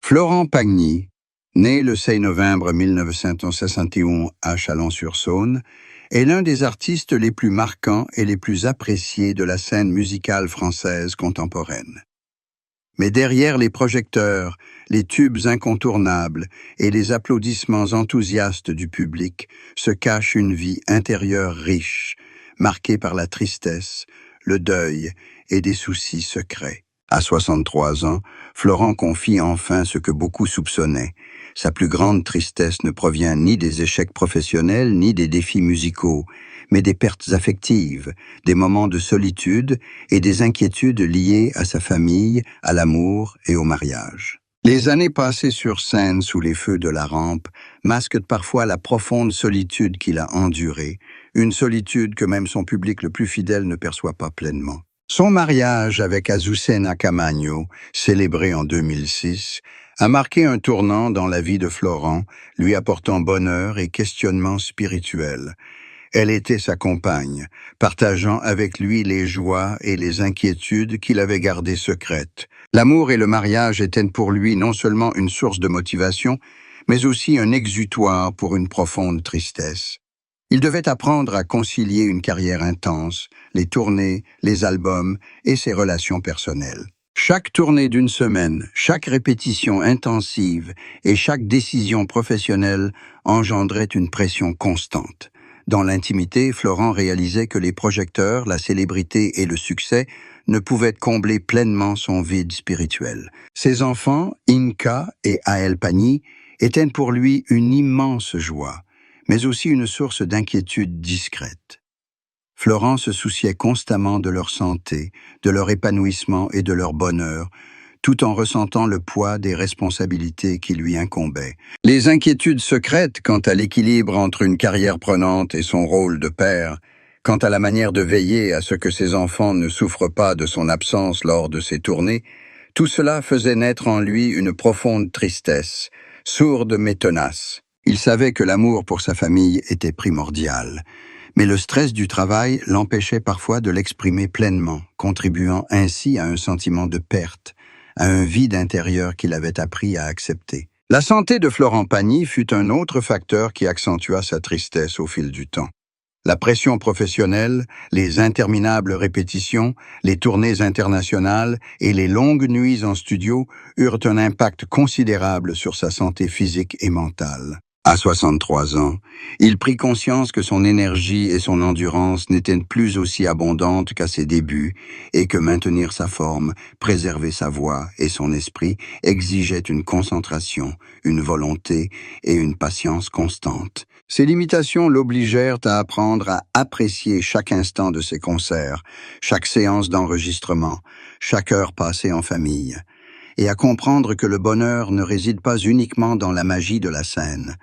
Florent Pagny, né le 6 novembre 1961 à Chalon-sur-Saône, est l'un des artistes les plus marquants et les plus appréciés de la scène musicale française contemporaine. Mais derrière les projecteurs, les tubes incontournables et les applaudissements enthousiastes du public se cache une vie intérieure riche, marquée par la tristesse, le deuil et des soucis secrets. À 63 ans, Florent confie enfin ce que beaucoup soupçonnaient. Sa plus grande tristesse ne provient ni des échecs professionnels ni des défis musicaux, mais des pertes affectives, des moments de solitude et des inquiétudes liées à sa famille, à l'amour et au mariage. Les années passées sur scène sous les feux de la rampe masquent parfois la profonde solitude qu'il a endurée, une solitude que même son public le plus fidèle ne perçoit pas pleinement. Son mariage avec Azucena Camaño, célébré en 2006, a marqué un tournant dans la vie de Florent, lui apportant bonheur et questionnement spirituel. Elle était sa compagne, partageant avec lui les joies et les inquiétudes qu'il avait gardées secrètes. L'amour et le mariage étaient pour lui non seulement une source de motivation, mais aussi un exutoire pour une profonde tristesse. Il devait apprendre à concilier une carrière intense, les tournées, les albums et ses relations personnelles. Chaque tournée d'une semaine, chaque répétition intensive et chaque décision professionnelle engendrait une pression constante. Dans l'intimité, Florent réalisait que les projecteurs, la célébrité et le succès ne pouvaient combler pleinement son vide spirituel. Ses enfants, Inka et Ael Pagny, étaient pour lui une immense joie, mais aussi une source d'inquiétude discrète. Florent se souciait constamment de leur santé, de leur épanouissement et de leur bonheur, tout en ressentant le poids des responsabilités qui lui incombaient. Les inquiétudes secrètes quant à l'équilibre entre une carrière prenante et son rôle de père, quant à la manière de veiller à ce que ses enfants ne souffrent pas de son absence lors de ses tournées, tout cela faisait naître en lui une profonde tristesse, sourde mais tenace. Il savait que l'amour pour sa famille était primordial, mais le stress du travail l'empêchait parfois de l'exprimer pleinement, contribuant ainsi à un sentiment de perte, à un vide intérieur qu'il avait appris à accepter. La santé de Florent Pagny fut un autre facteur qui accentua sa tristesse au fil du temps. La pression professionnelle, les interminables répétitions, les tournées internationales et les longues nuits en studio eurent un impact considérable sur sa santé physique et mentale. À 63 ans, il prit conscience que son énergie et son endurance n'étaient plus aussi abondantes qu'à ses débuts et que maintenir sa forme, préserver sa voix et son esprit exigeait une concentration, une volonté et une patience constantes. Ces limitations l'obligèrent à apprendre à apprécier chaque instant de ses concerts, chaque séance d'enregistrement, chaque heure passée en famille, et à comprendre que le bonheur ne réside pas uniquement dans la magie de la scène,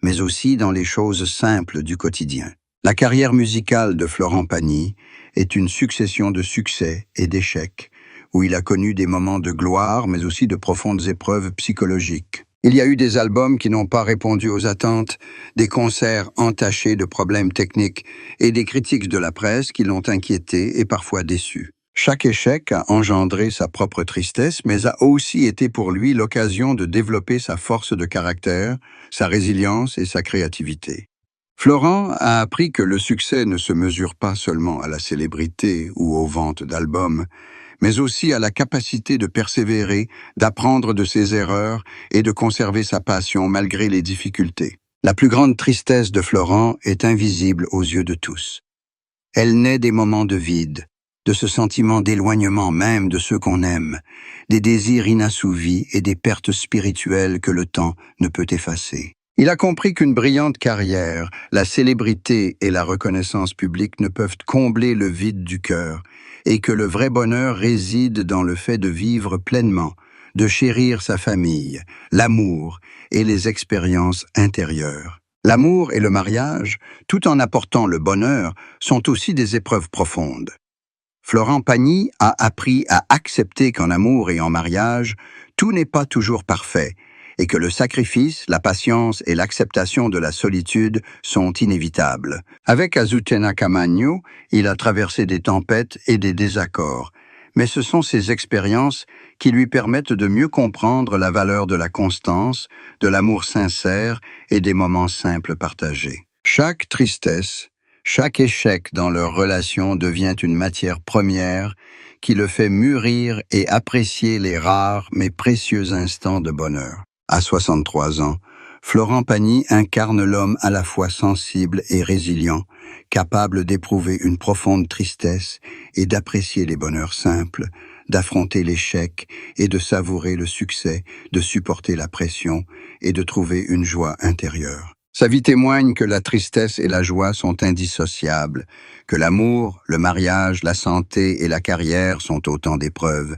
mais aussi dans les choses simples du quotidien. La carrière musicale de Florent Pagny est une succession de succès et d'échecs, où il a connu des moments de gloire, mais aussi de profondes épreuves psychologiques. Il y a eu des albums qui n'ont pas répondu aux attentes, des concerts entachés de problèmes techniques et des critiques de la presse qui l'ont inquiété et parfois déçu. Chaque échec a engendré sa propre tristesse, mais a aussi été pour lui l'occasion de développer sa force de caractère, sa résilience et sa créativité. Florent a appris que le succès ne se mesure pas seulement à la célébrité ou aux ventes d'albums, mais aussi à la capacité de persévérer, d'apprendre de ses erreurs et de conserver sa passion malgré les difficultés. La plus grande tristesse de Florent est invisible aux yeux de tous. Elle naît des moments de vide, de ce sentiment d'éloignement même de ceux qu'on aime, des désirs inassouvis et des pertes spirituelles que le temps ne peut effacer. Il a compris qu'une brillante carrière, la célébrité et la reconnaissance publique ne peuvent combler le vide du cœur, et que le vrai bonheur réside dans le fait de vivre pleinement, de chérir sa famille, l'amour et les expériences intérieures. L'amour et le mariage, tout en apportant le bonheur, sont aussi des épreuves profondes. Florent Pagny a appris à accepter qu'en amour et en mariage, tout n'est pas toujours parfait, et que le sacrifice, la patience et l'acceptation de la solitude sont inévitables. Avec Azucena Camaño, il a traversé des tempêtes et des désaccords, mais ce sont ces expériences qui lui permettent de mieux comprendre la valeur de la constance, de l'amour sincère et des moments simples partagés. Chaque tristesse, chaque échec dans leur relation devient une matière première qui le fait mûrir et apprécier les rares mais précieux instants de bonheur. À 63 ans, Florent Pagny incarne l'homme à la fois sensible et résilient, capable d'éprouver une profonde tristesse et d'apprécier les bonheurs simples, d'affronter l'échec et de savourer le succès, de supporter la pression et de trouver une joie intérieure. Sa vie témoigne que la tristesse et la joie sont indissociables, que l'amour, le mariage, la santé et la carrière sont autant d'épreuves,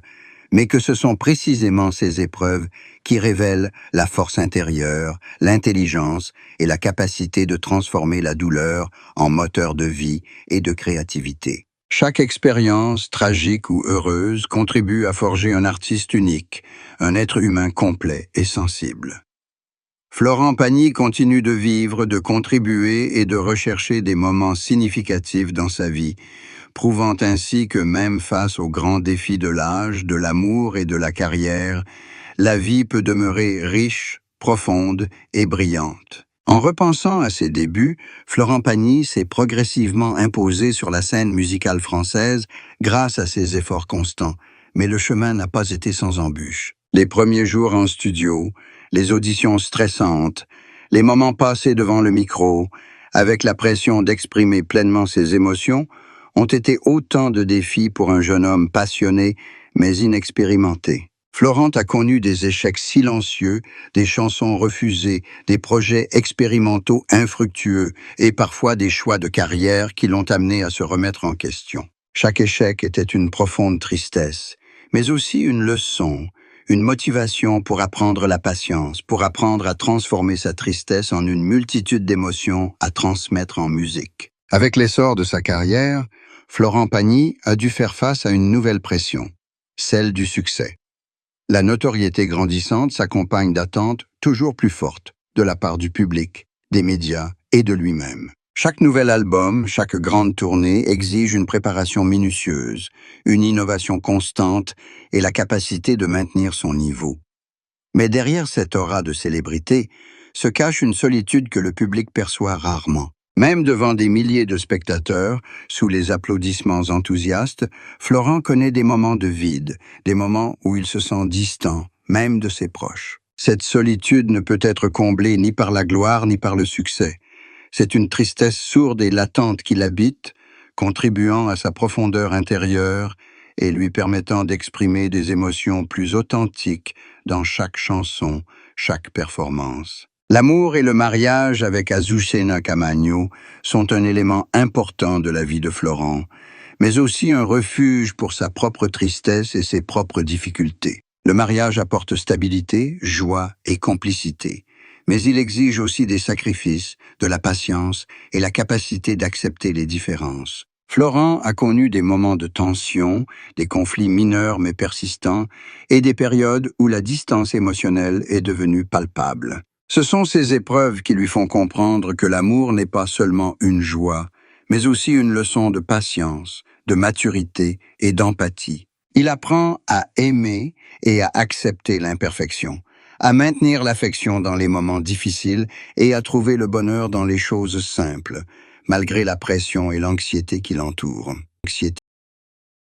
mais que ce sont précisément ces épreuves qui révèlent la force intérieure, l'intelligence et la capacité de transformer la douleur en moteur de vie et de créativité. Chaque expérience, tragique ou heureuse, contribue à forger un artiste unique, un être humain complet et sensible. Florent Pagny continue de vivre, de contribuer et de rechercher des moments significatifs dans sa vie, prouvant ainsi que même face aux grands défis de l'âge, de l'amour et de la carrière, la vie peut demeurer riche, profonde et brillante. En repensant à ses débuts, Florent Pagny s'est progressivement imposé sur la scène musicale française grâce à ses efforts constants, mais le chemin n'a pas été sans embûches. Les premiers jours en studio, les auditions stressantes, les moments passés devant le micro, avec la pression d'exprimer pleinement ses émotions, ont été autant de défis pour un jeune homme passionné mais inexpérimenté. Florent a connu des échecs silencieux, des chansons refusées, des projets expérimentaux infructueux et parfois des choix de carrière qui l'ont amené à se remettre en question. Chaque échec était une profonde tristesse, mais aussi une leçon, une motivation pour apprendre la patience, pour apprendre à transformer sa tristesse en une multitude d'émotions à transmettre en musique. Avec l'essor de sa carrière, Florent Pagny a dû faire face à une nouvelle pression, celle du succès. La notoriété grandissante s'accompagne d'attentes toujours plus fortes de la part du public, des médias et de lui-même. Chaque nouvel album, chaque grande tournée exige une préparation minutieuse, une innovation constante et la capacité de maintenir son niveau. Mais derrière cette aura de célébrité se cache une solitude que le public perçoit rarement. Même devant des milliers de spectateurs, sous les applaudissements enthousiastes, Florent connaît des moments de vide, des moments où il se sent distant, même de ses proches. Cette solitude ne peut être comblée ni par la gloire ni par le succès. C'est une tristesse sourde et latente qui l'habite, contribuant à sa profondeur intérieure et lui permettant d'exprimer des émotions plus authentiques dans chaque chanson, chaque performance. L'amour et le mariage avec Azucena Camaño sont un élément important de la vie de Florent, mais aussi un refuge pour sa propre tristesse et ses propres difficultés. Le mariage apporte stabilité, joie et complicité, mais il exige aussi des sacrifices, de la patience et la capacité d'accepter les différences. Florent a connu des moments de tension, des conflits mineurs mais persistants, et des périodes où la distance émotionnelle est devenue palpable. Ce sont ces épreuves qui lui font comprendre que l'amour n'est pas seulement une joie, mais aussi une leçon de patience, de maturité et d'empathie. Il apprend à aimer et à accepter l'imperfection, à maintenir l'affection dans les moments difficiles et à trouver le bonheur dans les choses simples, malgré la pression et l'anxiété qui l'entourent.